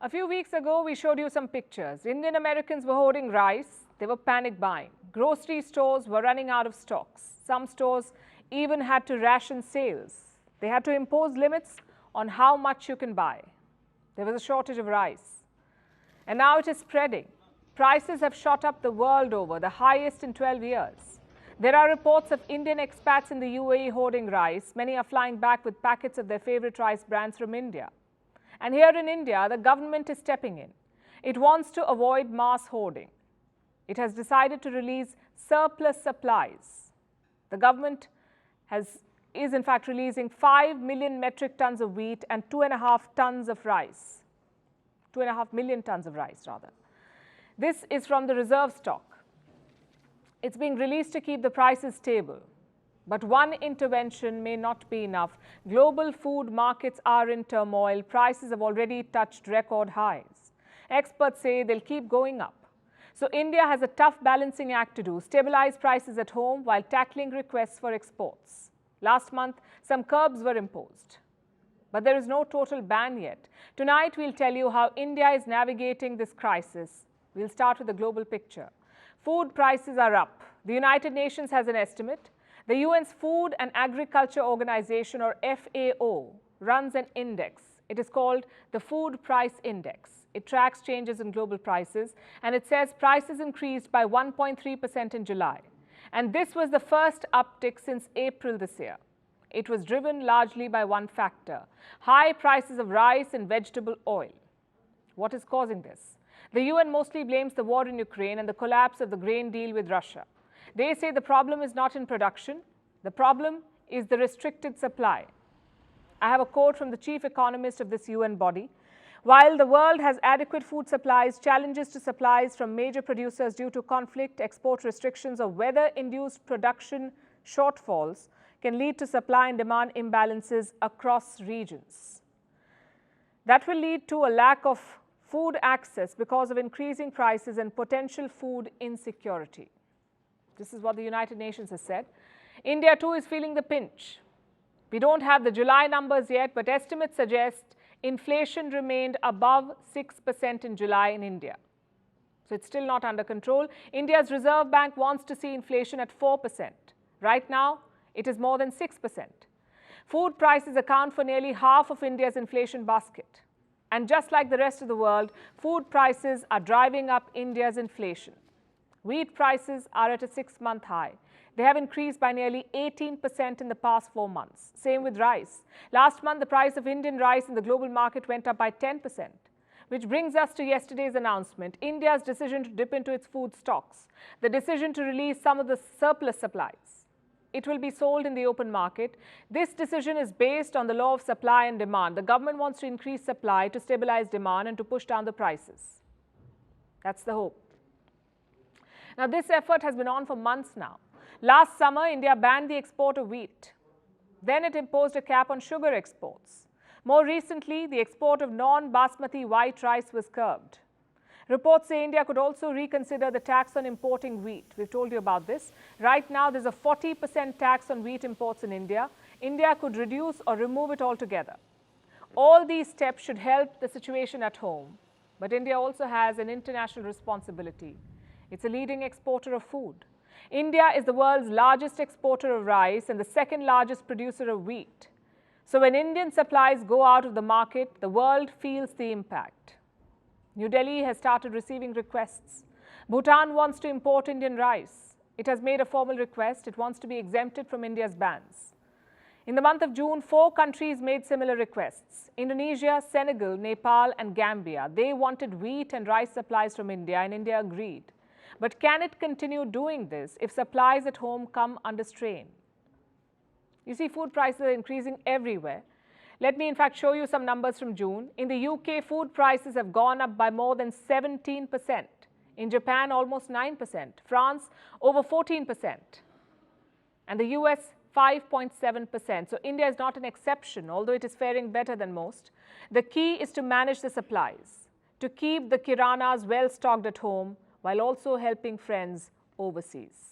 A few weeks ago, we showed you some pictures. Indian Americans were hoarding rice. They were panic buying. Grocery stores were running out of stocks. Some stores even had to ration sales. They had to impose limits on how much you can buy. There was a shortage of rice. And now it is spreading. Prices have shot up the world over, the highest in 12 years. There are reports of Indian expats in the UAE hoarding rice. Many are flying back with packets of their favorite rice brands from India. And here in India, the government is stepping in. It wants to avoid mass hoarding. It has decided to release surplus supplies. The government is in fact releasing 5 million metric tons of wheat and 2.5 tons of rice. 2.5 million tons of rice, rather. This is from the reserve stock. It's being released to keep the prices stable. But one intervention may not be enough. Global food markets are in turmoil. Prices have already touched record highs. Experts say they'll keep going up. So India has a tough balancing act to do, stabilize prices at home while tackling requests for exports. Last month, some curbs were imposed. But there is no total ban yet. Tonight, we'll tell you how India is navigating this crisis. We'll start with the global picture. Food prices are up. The United Nations has an estimate. The UN's Food and Agriculture Organization, or FAO, runs an index. It is called the Food Price Index. It tracks changes in global prices, and it says prices increased by 1.3% in July. And this was the first uptick since April this year. It was driven largely by one factor: high prices of rice and vegetable oil. What is causing this? The UN mostly blames the war in Ukraine and the collapse of the grain deal with Russia. They say the problem is not in production. The problem is the restricted supply. I have a quote from the chief economist of this UN body. While the world has adequate food supplies, challenges to supplies from major producers due to conflict, export restrictions, or weather-induced production shortfalls can lead to supply and demand imbalances across regions. That will lead to a lack of food access because of increasing prices and potential food insecurity. This is what the United Nations has said. India too is feeling the pinch. We don't have the July numbers yet, but estimates suggest inflation remained above 6% in July in India. So it's still not under control. India's Reserve Bank wants to see inflation at 4%. Right now, it is more than 6%. Food prices account for nearly half of India's inflation basket. And just like the rest of the world, food prices are driving up India's inflation. Wheat prices are at a 6-month high. They have increased by nearly 18% in the past 4 months. Same with rice. Last month, the price of Indian rice in the global market went up by 10%. Which brings us to yesterday's announcement, India's decision to dip into its food stocks, the decision to release some of the surplus supplies. It will be sold in the open market. This decision is based on the law of supply and demand. The government wants to increase supply to stabilize demand and to push down the prices. That's the hope. Now, this effort has been on for months now. Last summer, India banned the export of wheat. Then it imposed a cap on sugar exports. More recently, the export of non-basmati white rice was curbed. Reports say India could also reconsider the tax on importing wheat. We've told you about this. Right now, there's a 40% tax on wheat imports in India. India could reduce or remove it altogether. All these steps should help the situation at home. But India also has an international responsibility. It's a leading exporter of food. India is the world's largest exporter of rice and the second largest producer of wheat. So when Indian supplies go out of the market, the world feels the impact. New Delhi has started receiving requests. Bhutan wants to import Indian rice. It has made a formal request. It wants to be exempted from India's bans. In the month of June, 4 countries made similar requests: Indonesia, Senegal, Nepal, and Gambia. They wanted wheat and rice supplies from India, and India agreed. But can it continue doing this if supplies at home come under strain? You see, food prices are increasing everywhere. Let me in fact show you some numbers from June. In the UK, food prices have gone up by more than 17%. In Japan, almost 9%. France, over 14%. And the US, 5.7%. So India is not an exception, although it is faring better than most. The key is to manage the supplies, to keep the kiranas well stocked at home, while also helping friends overseas.